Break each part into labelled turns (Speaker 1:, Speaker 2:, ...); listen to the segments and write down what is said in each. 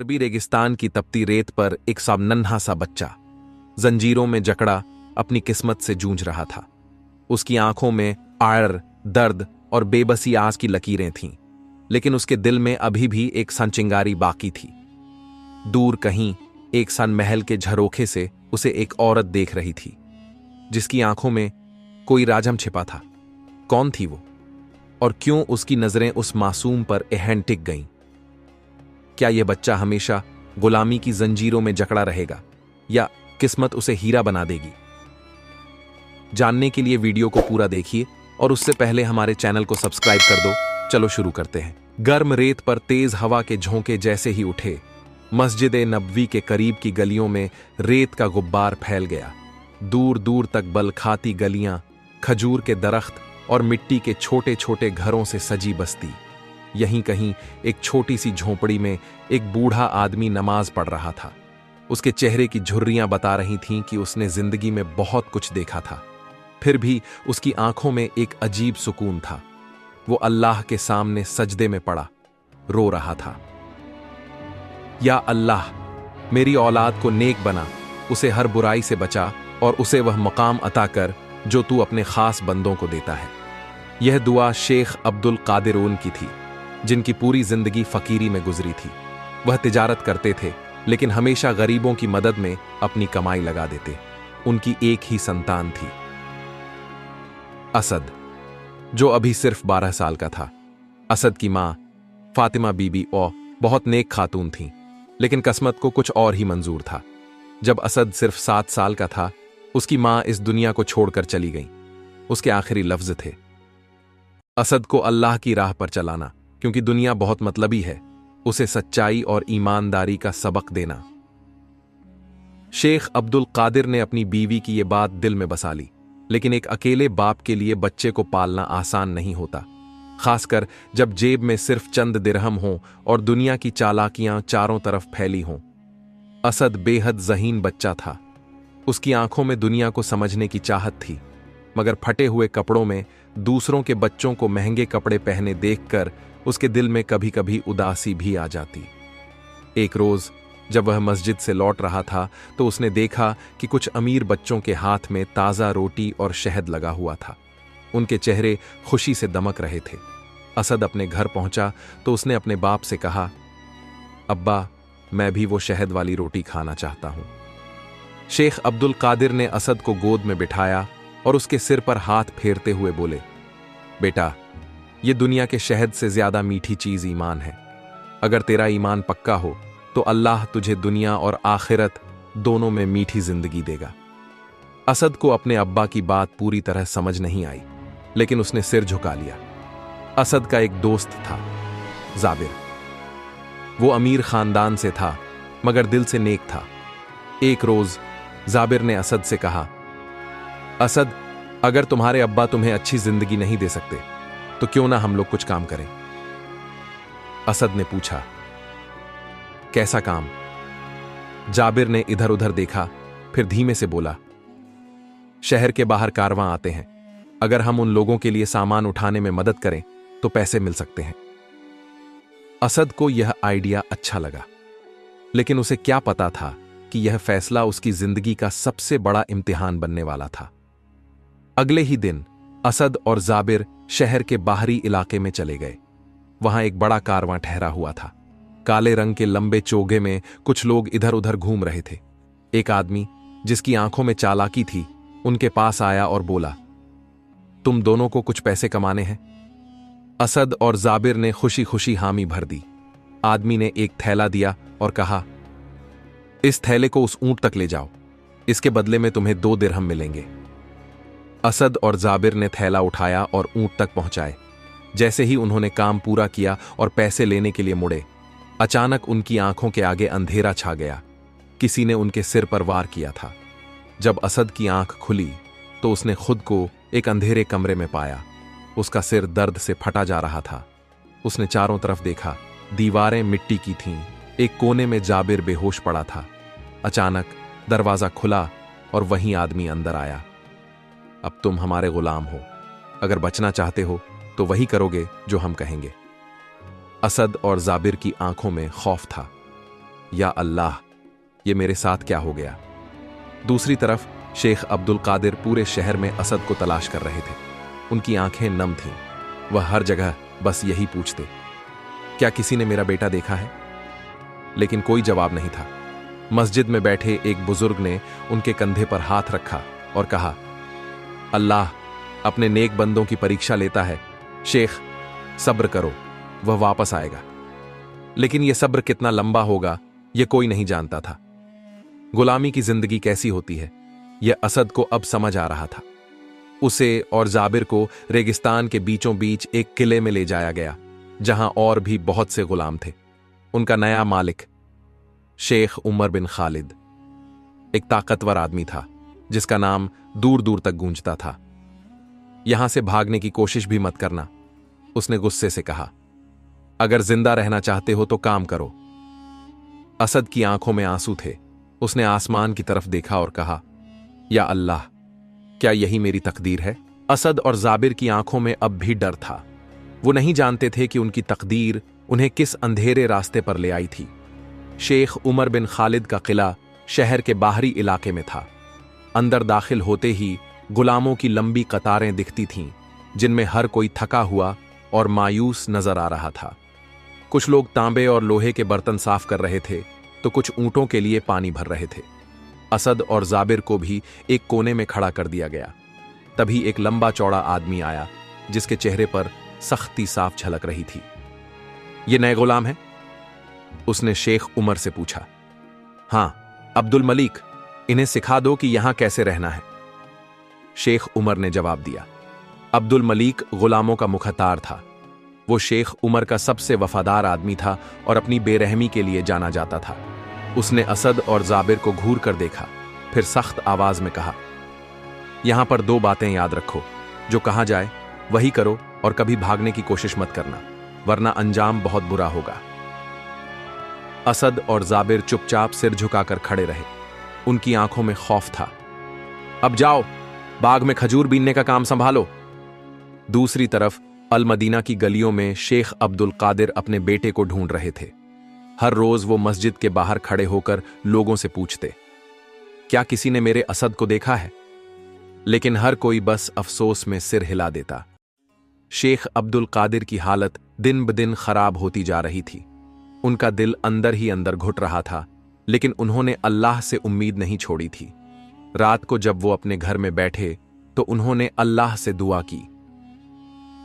Speaker 1: अरबी रेगिस्तान की तपती रेत पर एक सा नन्हा सा बच्चा जंजीरों में जकड़ा अपनी किस्मत से जूझ रहा था। उसकी आंखों में आड़, दर्द और बेबसी आस की लकीरें थीं, लेकिन उसके दिल में अभी भी एक सन चिंगारी बाकी थी। दूर कहीं एक सन महल के झरोखे से उसे एक औरत देख रही थी, जिसकी आंखों में कोई राजम छिपा था। कौन थी वो, और क्यों उसकी नजरें उस मासूम पर एहन टिक गईं? क्या यह बच्चा हमेशा गुलामी की जंजीरों में जकड़ा रहेगा, या किस्मत उसे हीरा बना देगी? जानने के लिए वीडियो को पूरा देखिए और उससे पहले हमारे चैनल को सब्सक्राइब कर दो। चलो शुरू करते हैं। गर्म रेत पर तेज हवा के झोंके जैसे ही उठे, मस्जिद नबवी के करीब की गलियों में रेत का गुब्बार फैल गया। दूर दूर तक बल खाती गलियां, खजूर के दरख्त और मिट्टी के छोटे छोटे घरों से सजी बस्ती। यहीं कहीं एक छोटी सी झोंपड़ी में एक बूढ़ा आदमी नमाज पढ़ रहा था। उसके चेहरे की झुर्रियां बता रही थीं कि उसने जिंदगी में बहुत कुछ देखा था, फिर भी उसकी आंखों में एक अजीब सुकून था। वो अल्लाह के सामने सजदे में पड़ा रो रहा था। या अल्लाह, मेरी औलाद को नेक बना, उसे हर बुराई से बचा और उसे वह मकाम अता कर जो तू अपने खास बंदों को देता है। यह दुआ शेख अब्दुल कादिर उन की थी, जिनकी पूरी जिंदगी फकीरी में गुजरी थी। वह तिजारत करते थे, लेकिन हमेशा गरीबों की मदद में अपनी कमाई लगा देते। उनकी एक ही संतान थी, असद, जो अभी सिर्फ 12 साल का था। असद की मां फातिमा बीबी बहुत नेक खातून थीं, लेकिन किस्मत को कुछ और ही मंजूर था। जब असद सिर्फ 7 साल का था, उसकी मां इस दुनिया को छोड़कर चली गई। उसके आखिरी लफ्ज थे, असद को अल्लाह की राह पर चलाना, क्योंकि दुनिया बहुत मतलबी है, उसे सच्चाई और ईमानदारी का सबक देना। शेख अब्दुल कादिर ने अपनी बीवी की यह बात दिल में बसा ली, लेकिन एक अकेले बाप के लिए बच्चे को पालना आसान नहीं होता, खासकर जब जेब में सिर्फ चंद दिरहम हों और दुनिया की चालाकियां चारों तरफ फैली हों। असद बेहद ज़हीन बच्चा था। उसकी आंखों में दुनिया को समझने की चाहत थी, मगर फटे हुए कपड़ों में दूसरों के बच्चों को महंगे कपड़े पहने देखकर उसके दिल में कभी कभी उदासी भी आ जाती। एक रोज जब वह मस्जिद से लौट रहा था, तो उसने देखा कि कुछ अमीर बच्चों के हाथ में ताज़ा रोटी और शहद लगा हुआ था। उनके चेहरे खुशी से दमक रहे थे। असद अपने घर पहुंचा तो उसने अपने बाप से कहा, अब्बा, मैं भी वो शहद वाली रोटी खाना चाहता हूं। शेख अब्दुल कादिर ने असद को गोद में बिठाया और उसके सिर पर हाथ फेरते हुए बोले, बेटा, ये दुनिया के शहद से ज्यादा मीठी चीज ईमान है। अगर तेरा ईमान पक्का हो तो अल्लाह तुझे दुनिया और आखिरत दोनों में मीठी जिंदगी देगा। असद को अपने अब्बा की बात पूरी तरह समझ नहीं आई, लेकिन उसने सिर झुका लिया। असद का एक दोस्त था, जाबिर। वो अमीर खानदान से था, मगर दिल से नेक था। एक रोज जाबिर ने असद से कहा, असद, अगर तुम्हारे अब्बा तुम्हें अच्छी जिंदगी नहीं दे सकते, तो क्यों ना हम लोग कुछ काम करें? असद ने पूछा, कैसा काम? जाबिर ने इधर उधर देखा, फिर धीमे से बोला, शहर के बाहर कारवां आते हैं, अगर हम उन लोगों के लिए सामान उठाने में मदद करें तो पैसे मिल सकते हैं। असद को यह आइडिया अच्छा लगा, लेकिन उसे क्या पता था कि यह फैसला उसकी जिंदगी का सबसे बड़ा इम्तिहान बनने वाला था। अगले ही दिन असद और जाबिर शहर के बाहरी इलाके में चले गए। वहां एक बड़ा कारवां ठहरा हुआ था। काले रंग के लंबे चोगे में कुछ लोग इधर उधर घूम रहे थे। एक आदमी, जिसकी आंखों में चालाकी थी, उनके पास आया और बोला, तुम दोनों को कुछ पैसे कमाने हैं? असद और जाबिर ने खुशी खुशी हामी भर दी। आदमी ने एक थैला दिया और कहा, इस थैले को उस ऊंट तक ले जाओ, इसके बदले में तुम्हें 2 दिरहम मिलेंगे। असद और जाबिर ने थैला उठाया और ऊंट तक पहुंचाए। जैसे ही उन्होंने काम पूरा किया और पैसे लेने के लिए मुड़े, अचानक उनकी आंखों के आगे अंधेरा छा गया। किसी ने उनके सिर पर वार किया था। जब असद की आंख खुली तो उसने खुद को एक अंधेरे कमरे में पाया। उसका सिर दर्द से फटा जा रहा था। उसने चारों तरफ देखा। दीवारें मिट्टी की थीं। एक कोने में जाबिर बेहोश पड़ा था। अचानक दरवाजा खुला और वहीं आदमी अंदर आया। अब तुम हमारे गुलाम हो। अगर बचना चाहते हो तो वही करोगे जो हम कहेंगे। असद और जाबिर की आंखों में खौफ था। या अल्लाह, ये मेरे साथ क्या हो गया। दूसरी तरफ शेख अब्दुल कादिर पूरे शहर में असद को तलाश कर रहे थे। उनकी आंखें नम थीं। वह हर जगह बस यही पूछते, क्या किसी ने मेरा बेटा देखा है? लेकिन कोई जवाब नहीं था। मस्जिद में बैठे एक बुजुर्ग ने उनके कंधे पर हाथ रखा और कहा, अल्लाह अपने नेक बंदों की परीक्षा लेता है। शेख, सब्र करो, वह वापस आएगा। लेकिन यह सब्र कितना लंबा होगा, यह कोई नहीं जानता था। गुलामी की जिंदगी कैसी होती है, यह असद को अब समझ आ रहा था। उसे और जाबिर को रेगिस्तान के बीचों बीच एक किले में ले जाया गया, जहां और भी बहुत से गुलाम थे। उनका नया मालिक शेख उमर बिन खालिद एक ताकतवर आदमी था, जिसका नाम दूर दूर तक गूंजता था। यहां से भागने की कोशिश भी मत करना, उसने गुस्से से कहा। अगर जिंदा रहना चाहते हो तो काम करो। असद की आंखों में आंसू थे। उसने आसमान की तरफ देखा और कहा, या अल्लाह, क्या यही मेरी तकदीर है? असद और जाबिर की आंखों में अब भी डर था। वो नहीं जानते थे कि उनकी तकदीर उन्हें किस अंधेरे रास्ते पर ले आई थी। शेख उमर बिन खालिद का किला शहर के बाहरी इलाके में था। अंदर दाखिल होते ही गुलामों की लंबी कतारें दिखती थीं, जिनमें हर कोई थका हुआ और मायूस नजर आ रहा था। कुछ लोग तांबे और लोहे के बर्तन साफ कर रहे थे, तो कुछ ऊंटों के लिए पानी भर रहे थे। असद और जाबिर को भी एक कोने में खड़ा कर दिया गया। तभी एक लंबा चौड़ा आदमी आया, जिसके चेहरे पर सख्ती साफ झलक रही थी। ये नए गुलाम हैं? उसने शेख उमर से पूछा। हां, अब्दुल मलिक, इन्हें सिखा दो कि यहां कैसे रहना है। शेख उमर ने जवाब दिया। अब्दुल मलिक गुलामों का मुखतार था। वो शेख उमर का सबसे वफादार आदमी था और अपनी बेरहमी के लिए जाना जाता था। उसने असद और जाबिर को घूर कर देखा, फिर सख्त आवाज में कहा, यहां पर 2 बातें याद रखो। जो कहा जाए वही करो और कभी भागने की कोशिश मत करना, वरना अंजाम बहुत बुरा होगा। असद और जाबिर चुपचाप सिर झुकाकर खड़े रहे। उनकी आंखों में खौफ था। अब जाओ, बाग में खजूर बीनने का काम संभालो। दूसरी तरफ अल मदीना की गलियों में शेख अब्दुल कादिर अपने बेटे को ढूंढ रहे थे। हर रोज वो मस्जिद के बाहर खड़े होकर लोगों से पूछते, क्या किसी ने मेरे असद को देखा है? लेकिन हर कोई बस अफसोस में सिर हिला देता। शेख अब्दुल कादिर की हालत दिन ब दिन खराब होती जा रही थी। उनका दिल अंदर ही अंदर घुट रहा था, लेकिन उन्होंने अल्लाह से उम्मीद नहीं छोड़ी थी। रात को जब वो अपने घर में बैठे तो उन्होंने अल्लाह से दुआ की,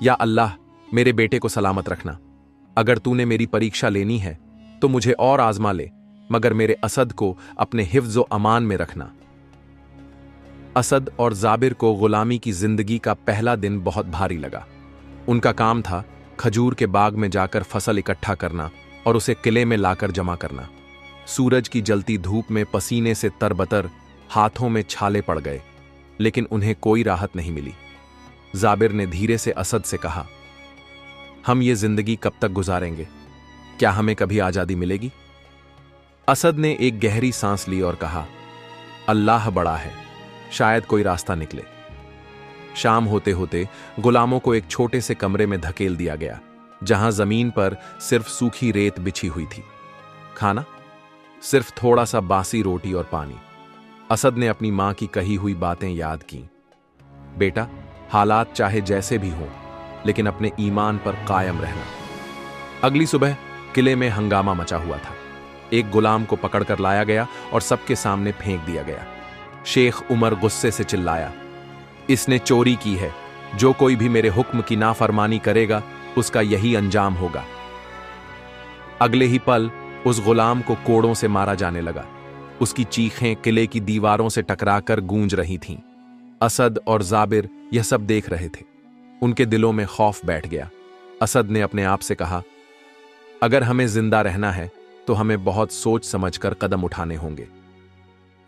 Speaker 1: या अल्लाह, मेरे बेटे को सलामत रखना। अगर तूने मेरी परीक्षा लेनी है तो मुझे और आजमा ले, मगर मेरे असद को अपने हिफ्ज़ व अमान में रखना। असद और जाबिर को गुलामी की जिंदगी का पहला दिन बहुत भारी लगा। उनका काम था खजूर के बाग में जाकर फसल इकट्ठा करना और उसे किले में लाकर जमा करना। सूरज की जलती धूप में पसीने से तरबतर हाथों में छाले पड़ गए, लेकिन उन्हें कोई राहत नहीं मिली। जाबिर ने धीरे से असद से कहा, हम ये जिंदगी कब तक गुजारेंगे? क्या हमें कभी आजादी मिलेगी? असद ने एक गहरी सांस ली और कहा, अल्लाह बड़ा है, शायद कोई रास्ता निकले। शाम होते होते गुलामों को एक छोटे से कमरे में धकेल दिया गया, जहां जमीन पर सिर्फ सूखी रेत बिछी हुई थी। खाना सिर्फ थोड़ा सा बासी रोटी और पानी। असद ने अपनी मां की कही हुई बातें याद की। बेटा, हालात चाहे जैसे भी हों, लेकिन अपने ईमान पर कायम रहना। अगली सुबह किले में हंगामा मचा हुआ था। एक गुलाम को पकड़कर लाया गया और सबके सामने फेंक दिया गया। शेख उमर गुस्से से चिल्लाया, इसने चोरी की है। जो कोई भी मेरे हुक्म की नाफरमानी करेगा, उसका यही अंजाम होगा। अगले ही पल उस गुलाम को कोड़ों से मारा जाने लगा। उसकी चीखें किले की दीवारों से टकराकर गूंज रही थीं। असद और जाबिर यह सब देख रहे थे। उनके दिलों में खौफ बैठ गया। असद ने अपने आप से कहा, अगर हमें जिंदा रहना है तो हमें बहुत सोच समझकर कदम उठाने होंगे।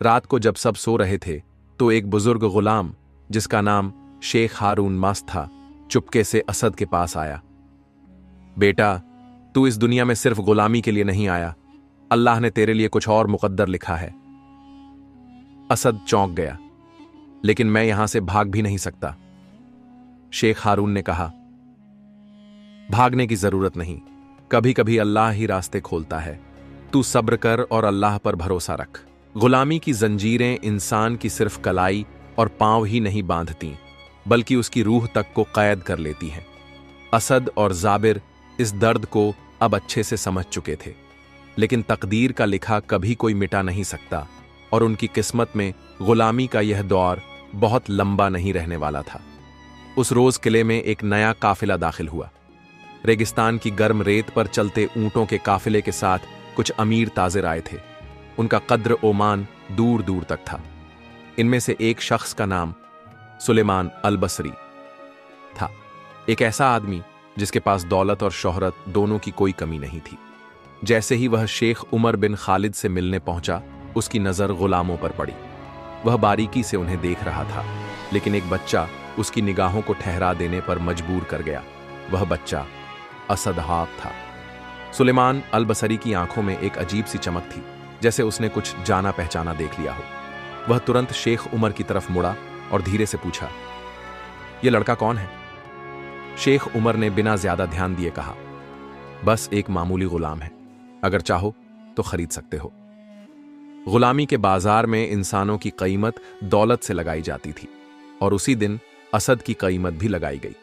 Speaker 1: रात को जब सब सो रहे थे तो एक बुजुर्ग गुलाम, जिसका नाम शेख हारून मस्त था, चुपके से असद के पास आया। बेटा, तू इस दुनिया में सिर्फ गुलामी के लिए नहीं आया, अल्लाह ने तेरे लिए कुछ और मुकद्दर लिखा है। असद चौंक गया, लेकिन मैं यहां से भाग भी नहीं सकता। शेख हारून ने कहा, भागने की जरूरत नहीं, कभी कभी अल्लाह ही रास्ते खोलता है। तू सब्र कर और अल्लाह पर भरोसा रख। गुलामी की जंजीरें इंसान की सिर्फ कलाई और पांव ही नहीं बांधती, बल्कि उसकी रूह तक को कैद कर लेती हैं। असद और जाबिर इस दर्द को अब अच्छे से समझ चुके थे, लेकिन तकदीर का लिखा कभी कोई मिटा नहीं सकता और उनकी किस्मत में गुलामी का यह दौर बहुत लंबा नहीं रहने वाला था। उस रोज किले में एक नया काफिला दाखिल हुआ। रेगिस्तान की गर्म रेत पर चलते ऊंटों के काफिले के साथ कुछ अमीर ताजिर आए थे। उनका कद्र ओमान दूर दूर तक था। इनमें से एक शख्स का नाम सुलेमान अल बसरी था, एक ऐसा आदमी जिसके पास दौलत और शोहरत दोनों की कोई कमी नहीं थी। जैसे ही वह शेख उमर बिन खालिद से मिलने पहुंचा, उसकी नजर गुलामों पर पड़ी। वह बारीकी से उन्हें देख रहा था, लेकिन एक बच्चा उसकी निगाहों को ठहरा देने पर मजबूर कर गया। वह बच्चा असदहाब था। सुलेमान अल बसरी की आंखों में एक अजीब सी चमक थी, जैसे उसने कुछ जाना पहचाना देख लिया हो। वह तुरंत शेख उमर की तरफ मुड़ा और धीरे से पूछा, यह लड़का कौन है? शेख उमर ने बिना ज्यादा ध्यान दिए कहा, बस एक मामूली गुलाम है, अगर चाहो तो खरीद सकते हो। गुलामी के बाजार में इंसानों की कीमत दौलत से लगाई जाती थी, और उसी दिन असद की कीमत भी लगाई गई।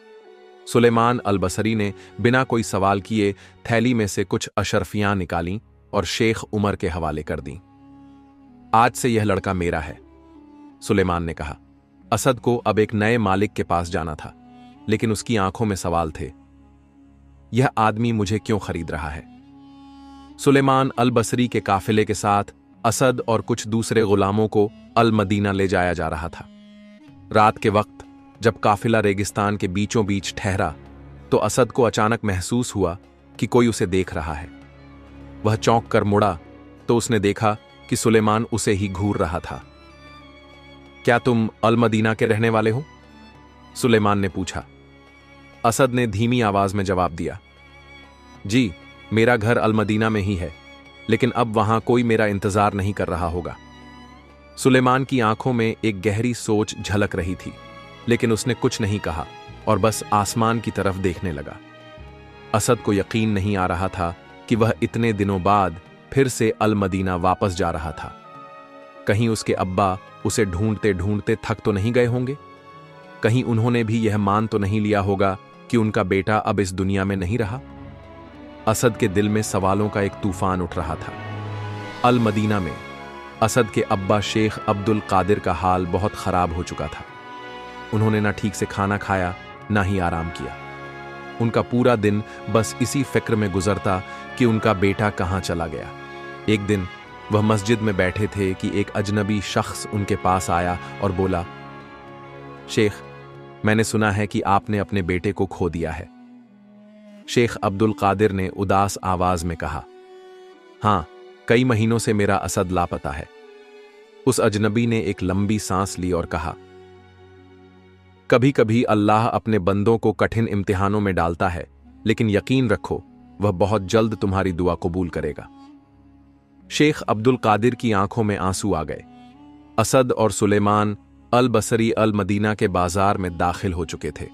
Speaker 1: सुलेमान अल बसरी ने बिना कोई सवाल किए थैली में से कुछ अशरफियां निकालीं और शेख उमर के हवाले कर दीं। आज से यह लड़का मेरा है, सुलेमान ने कहा। असद को अब एक नए मालिक के पास जाना था, लेकिन उसकी आंखों में सवाल थे, यह आदमी मुझे क्यों खरीद रहा है? सुलेमान अल बसरी के काफिले के साथ असद और कुछ दूसरे गुलामों को अल मदीना ले जाया जा रहा था। रात के वक्त जब काफिला रेगिस्तान के बीचों बीच ठहरा, तो असद को अचानक महसूस हुआ कि कोई उसे देख रहा है। वह चौंक कर मुड़ा तो उसने देखा कि सुलेमान उसे ही घूर रहा था। क्या तुम अल मदीना के रहने वाले हो? सुलेमान ने पूछा। असद ने धीमी आवाज में जवाब दिया, जी, मेरा घर अल मदीना में ही है, लेकिन अब वहां कोई मेरा इंतजार नहीं कर रहा होगा। सुलेमान की आंखों में एक गहरी सोच झलक रही थी, लेकिन उसने कुछ नहीं कहा और बस आसमान की तरफ देखने लगा। असद को यकीन नहीं आ रहा था कि वह इतने दिनों बाद फिर से अल मदीना वापस जा रहा था। कहीं उसके अब्बा उसे ढूंढते ढूंढते थक तो नहीं गए होंगे? कहीं उन्होंने भी यह मान तो नहीं लिया होगा कि उनका बेटा अब इस दुनिया में नहीं रहा? असद के दिल में सवालों का एक तूफान उठ रहा था। अल मदीना में असद के अब्बा शेख अब्दुल कादिर का हाल बहुत खराब हो चुका था। उन्होंने ना ठीक से खाना खाया, ना ही आराम किया। उनका पूरा दिन बस इसी फिक्र में गुजरता कि उनका बेटा कहां चला गया। एक दिन वह मस्जिद में बैठे थे कि एक अजनबी शख्स उनके पास आया और बोला, शेख, मैंने सुना है कि आपने अपने बेटे को खो दिया है। शेख अब्दुल कादिर ने उदास आवाज में कहा, हां, कई महीनों से मेरा असद लापता है। उस अजनबी ने एक लंबी सांस ली और कहा, कभी कभी अल्लाह अपने बंदों को कठिन इम्तिहानों में डालता है, लेकिन यकीन रखो वह बहुत जल्द तुम्हारी दुआ कबूल करेगा। शेख अब्दुल कादिर की आंखों में आंसू आ गए। असद और सुलेमान अल बसरी अल मदीना के बाजार में दाखिल हो चुके थे।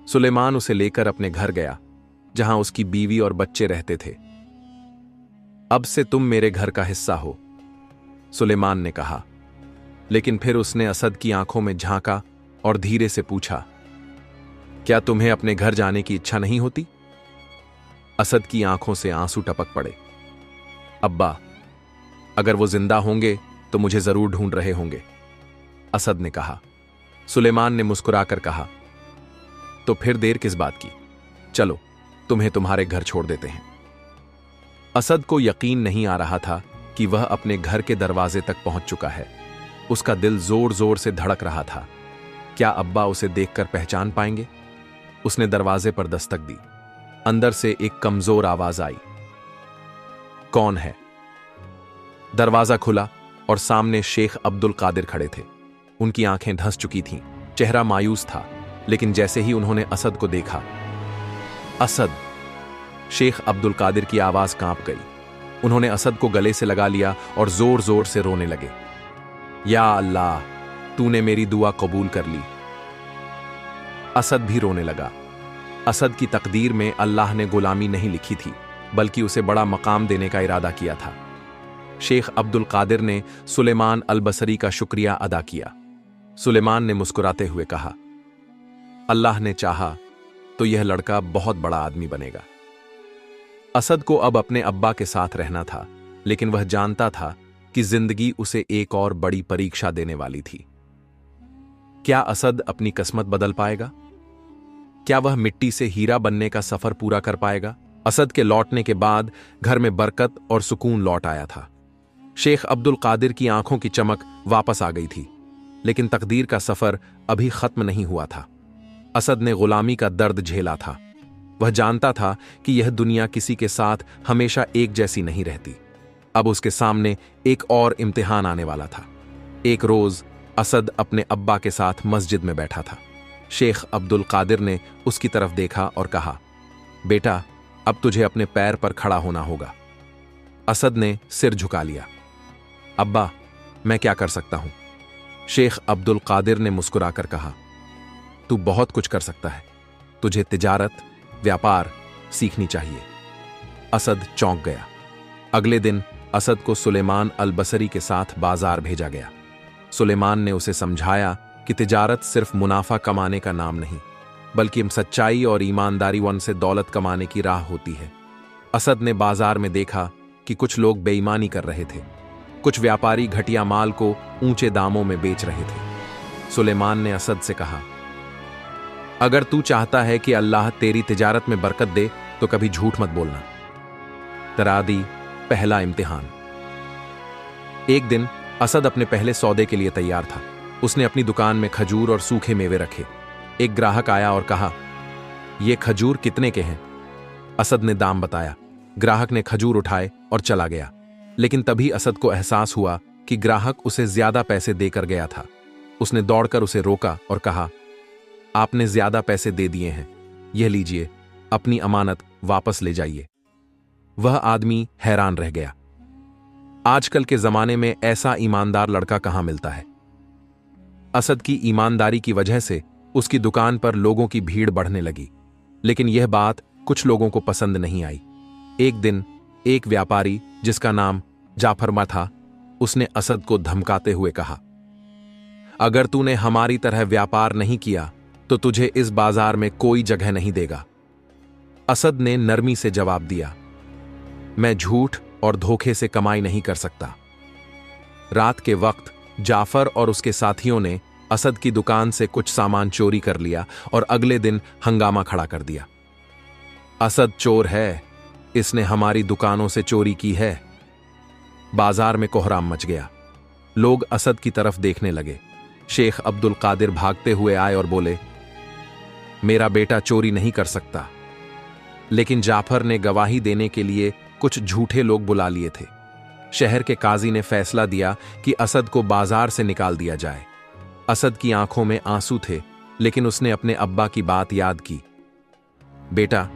Speaker 1: सुलेमान उसे लेकर अपने घर गया, जहां उसकी बीवी और बच्चे रहते थे। अब से तुम मेरे घर का हिस्सा हो, सुलेमान ने कहा। लेकिन फिर उसने असद की आंखों में झांका और धीरे से पूछा, क्या तुम्हें अपने घर जाने की इच्छा नहीं होती? असद की आंखों से आंसू टपक पड़े। अब्बा, अगर वो जिंदा होंगे तो मुझे जरूर ढूंढ रहे होंगे, असद ने कहा। सुलेमान ने मुस्कुराकर कहा, तो फिर देर किस बात की? चलो, तुम्हें तुम्हारे घर छोड़ देते हैं। असद को यकीन नहीं आ रहा था कि वह अपने घर के दरवाजे तक पहुंच चुका है। उसका दिल जोर जोर से धड़क रहा था। क्या अब्बा उसे देखकर पहचान पाएंगे? उसने दरवाजे पर दस्तक दी। अंदर से एक कमजोर आवाज आई, कौन है? दरवाजा खुला और सामने शेख अब्दुल कादिर खड़े थे। उनकी आंखें धंस चुकी थीं, चेहरा मायूस था, लेकिन जैसे ही उन्होंने असद को देखा, असद! शेख अब्दुल कादिर की आवाज कांप गई। उन्होंने असद को गले से लगा लिया और जोर जोर से रोने लगे। या अल्लाह, तूने मेरी दुआ कबूल कर ली। असद भी रोने लगा। असद की तकदीर में अल्लाह ने गुलामी नहीं लिखी थी, बल्कि उसे बड़ा मकाम देने का इरादा किया था। शेख अब्दुल कादिर ने सुलेमान अल बसरी का शुक्रिया अदा किया। सुलेमान ने मुस्कुराते हुए कहा, अल्लाह ने चाहा तो यह लड़का बहुत बड़ा आदमी बनेगा। असद को अब अपने अब्बा के साथ रहना था, लेकिन वह जानता था कि जिंदगी उसे एक और बड़ी परीक्षा देने वाली थी। क्या असद अपनी किस्मत बदल पाएगा? क्या वह मिट्टी से हीरा बनने का सफर पूरा कर पाएगा? असद के लौटने के बाद घर में बरकत और सुकून लौट आया था। शेख अब्दुल कादिर की आंखों की चमक वापस आ गई थी, लेकिन तकदीर का सफर अभी खत्म नहीं हुआ था। असद ने गुलामी का दर्द झेला था। वह जानता था कि यह दुनिया किसी के साथ हमेशा एक जैसी नहीं रहती। अब उसके सामने एक और इम्तिहान आने वाला था। एक रोज असद अपने अब्बा के साथ मस्जिद में बैठा था। शेख अब्दुल कादिर ने उसकी तरफ देखा और कहा, बेटा, अब तुझे अपने पैर पर खड़ा होना होगा। असद ने सिर झुका लिया। अब्बा, मैं क्या कर सकता हूं? शेख अब्दुल कादिर ने मुस्कुराकर कहा, तू बहुत कुछ कर सकता है। तुझे तिजारत, व्यापार सीखनी चाहिए। असद चौंक गया। अगले दिन असद को सुलेमान अल बसरी के साथ बाजार भेजा गया। सुलेमान ने उसे समझाया कि तिजारत सिर्फ मुनाफा कमाने का नाम नहीं, बल्कि सच्चाई और ईमानदारी से दौलत कमाने की राह होती है। असद ने बाजार में देखा कि कुछ लोग बेईमानी कर रहे थे। कुछ व्यापारी घटिया माल को ऊंचे दामों में बेच रहे थे। सुलेमान ने असद से कहा, अगर तू चाहता है कि अल्लाह तेरी तिजारत में बरकत दे तो कभी झूठ मत बोलना। तरादी पहला इम्तिहान। एक दिन असद अपने पहले सौदे के लिए तैयार था। उसने अपनी दुकान में खजूर और सूखे मेवे रखे। एक ग्राहक आया और कहा, ये खजूर कितने के हैं? असद ने दाम बताया। ग्राहक ने खजूर उठाए और चला गया, लेकिन तभी असद को एहसास हुआ कि ग्राहक उसे ज्यादा पैसे देकर गया था। उसने दौड़कर उसे रोका और कहा, आपने ज्यादा पैसे दे दिए हैं, यह लीजिए, अपनी अमानत वापस ले जाइए। वह आदमी हैरान रह गया। आजकल के जमाने में ऐसा ईमानदार लड़का कहां मिलता है। असद की ईमानदारी की वजह से उसकी दुकान पर लोगों की भीड़ बढ़ने लगी, लेकिन यह बात कुछ लोगों को पसंद नहीं आई। एक दिन एक व्यापारी जिसका नाम जाफरमा था, उसने असद को धमकाते हुए कहा, अगर तूने हमारी तरह व्यापार नहीं किया तो तुझे इस बाजार में कोई जगह नहीं देगा। असद ने नरमी से जवाब दिया, मैं झूठ और धोखे से कमाई नहीं कर सकता। रात के वक्त जाफर और उसके साथियों ने असद की दुकान से कुछ सामान चोरी कर लिया और अगले दिन हंगामा खड़ा कर दिया। असद चोर है, इसने हमारी दुकानों से चोरी की है। बाजार में कोहराम मच गया। लोग असद की तरफ देखने लगे। शेख अब्दुल कादिर भागते हुए आए और बोले, मेरा बेटा चोरी नहीं कर सकता। लेकिन जाफर ने गवाही देने के लिए कुछ झूठे लोग बुला लिए थे। शहर के काजी ने फैसला दिया कि असद को बाजार से निकाल दिया जाए। असद की आंखों में आंसू थे, लेकिन उसने अपने अब्बा की बात याद की। बेटा,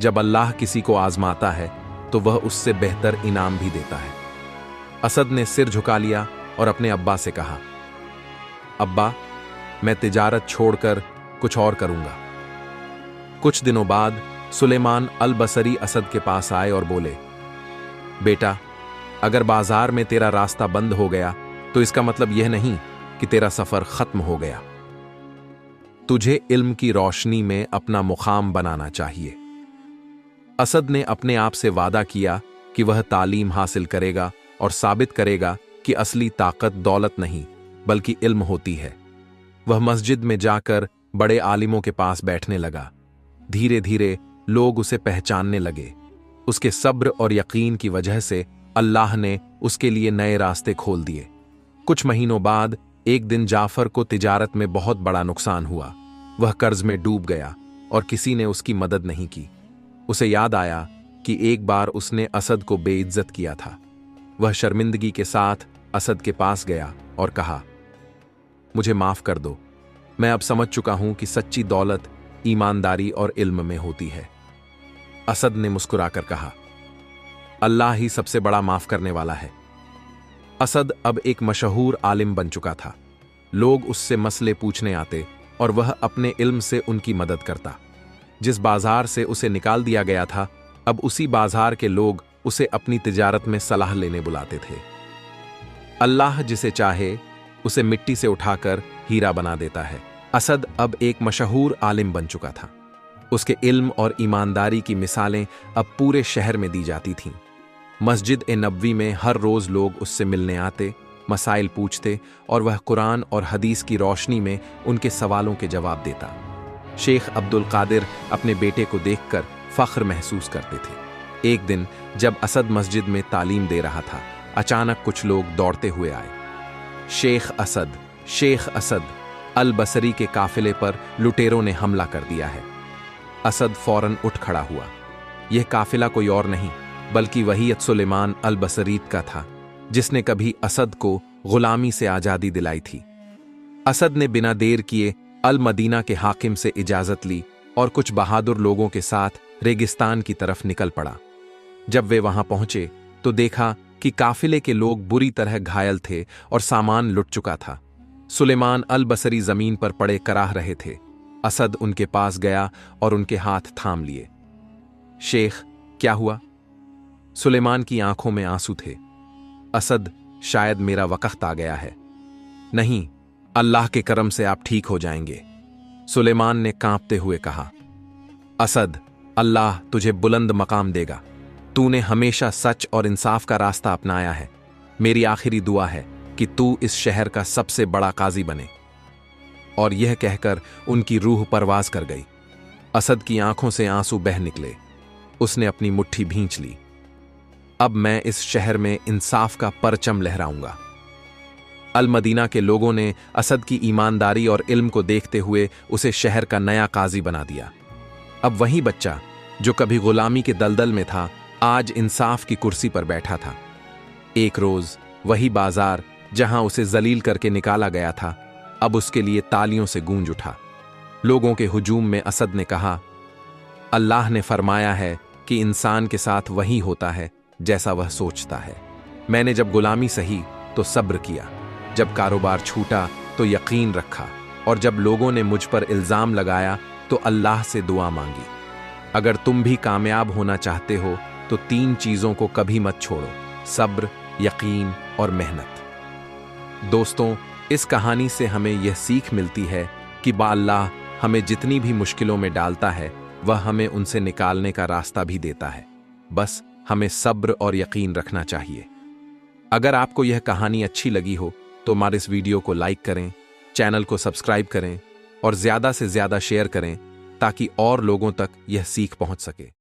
Speaker 1: जब अल्लाह किसी को आजमाता है तो वह उससे बेहतर इनाम भी देता है। असद ने सिर झुका लिया और अपने अब्बा से कहा, अब्बा, मैं तिजारत छोड़कर कुछ और करूंगा। कुछ दिनों बाद सुलेमान अल बसरी असद के पास आए और बोले, बेटा, अगर बाजार में तेरा रास्ता बंद हो गया तो इसका मतलब यह नहीं कि तेरा सफर खत्म हो गया। तुझे इल्म की रोशनी में अपना मुकाम बनाना चाहिए। असद ने अपने आप से वादा किया कि वह तालीम हासिल करेगा और साबित करेगा कि असली ताकत दौलत नहीं बल्कि इल्म होती है। वह मस्जिद में जाकर बड़े आलिमों के पास बैठने लगा। धीरे धीरे लोग उसे पहचानने लगे। उसके सब्र और यकीन की वजह से अल्लाह ने उसके लिए नए रास्ते खोल दिए। कुछ महीनों बाद एक दिन जाफर को तिजारत में बहुत बड़ा नुकसान हुआ। वह कर्ज में डूब गया और किसी ने उसकी मदद नहीं की। उसे याद आया कि एक बार उसने असद को बेइज्जत किया था। वह शर्मिंदगी के साथ असद के पास गया और कहा, मुझे माफ कर दो, मैं अब समझ चुका हूं कि सच्ची दौलत ईमानदारी और इल्म में होती है। असद ने मुस्कुराकर कहा, अल्लाह ही सबसे बड़ा माफ करने वाला है। असद अब एक मशहूर आलिम बन चुका था। लोग उससे मसले पूछने आते और वह अपने इल्म से उनकी मदद करता। जिस बाजार से उसे निकाल दिया गया था, अब उसी बाजार के लोग उसे अपनी तिजारत में सलाह लेने बुलाते थे। अल्लाह जिसे चाहे उसे मिट्टी से उठाकर हीरा बना देता है। असद अब एक मशहूर आलिम बन चुका था। उसके इल्म और ईमानदारी की मिसालें अब पूरे शहर में दी जाती थीं। मस्जिद-ए-नबवी में हर रोज लोग उससे मिलने आते, मसाइल पूछते और वह कुरान और हदीस की रोशनी में उनके सवालों के जवाब देता। शेख अब्दुल कादिर अपने बेटे को देखकर फख्र महसूस करते थे। एक दिन जब असद मस्जिद में तालीम दे रहा था, अचानक कुछ लोग दौड़ते हुए आए। शेख असद अल बसरी के काफिले पर लुटेरों ने हमला कर दिया है। असद फौरन उठ खड़ा हुआ। यह काफिला कोई और नहीं बल्कि वही सुलेमान अल बसरीत का था, जिसने कभी असद को गुलामी से आजादी दिलाई थी। असद ने बिना देर किए अल मदीना के हाकिम से इजाजत ली और कुछ बहादुर लोगों के साथ रेगिस्तान की तरफ निकल पड़ा। जब वे वहां पहुंचे तो देखा कि काफिले के लोग बुरी तरह घायल थे और सामान लुट चुका था। सुलेमान अल बसरी जमीन पर पड़े कराह रहे थे। असद उनके पास गया और उनके हाथ थाम लिए। शेख, क्या हुआ? सुलेमान की आंखों में आंसू थे। असद, शायद मेरा वक्त आ गया है। नहीं, अल्लाह के करम से आप ठीक हो जाएंगे, सुलेमान ने कांपते हुए कहा। असद, अल्लाह तुझे बुलंद मकाम देगा। तूने हमेशा सच और इंसाफ का रास्ता अपनाया है। मेरी आखिरी दुआ है कि तू इस शहर का सबसे बड़ा काजी बने। और यह कहकर उनकी रूह परवाज कर गई। असद की आंखों से आंसू बह निकले। उसने अपनी मुट्ठी भींच ली। अब मैं इस शहर में इंसाफ का परचम लहराऊंगा। अल मदीना के लोगों ने असद की ईमानदारी और इल्म को देखते हुए उसे शहर का नया काजी बना दिया। अब वही बच्चा जो कभी गुलामी के दलदल में था, आज इंसाफ की कुर्सी पर बैठा था। एक रोज वही बाजार जहां उसे जलील करके निकाला गया था, अब उसके लिए तालियों से गूंज उठा। लोगों के हुजूम में असद ने कहा, अल्लाह ने फरमाया है कि इंसान के साथ वही होता है जैसा वह सोचता है। मैंने जब गुलामी सही तो सब्र किया, जब कारोबार छूटा तो यकीन रखा, और जब लोगों ने मुझ पर इल्जाम लगाया तो अल्लाह से दुआ मांगी। अगर तुम भी कामयाब होना चाहते हो तो 3 चीजों को कभी मत छोड़ो: सब्र, यकीन और मेहनत। दोस्तों, इस कहानी से हमें यह सीख मिलती है कि अल्लाह हमें जितनी भी मुश्किलों में डालता है, वह हमें उनसे निकालने का रास्ता भी देता है। बस हमें सब्र और यकीन रखना चाहिए। अगर आपको यह कहानी अच्छी लगी हो तो हमारे इस वीडियो को लाइक करें, चैनल को सब्सक्राइब करें और ज्यादा से ज्यादा शेयर करें ताकि और लोगों तक यह सीख पहुंच सके।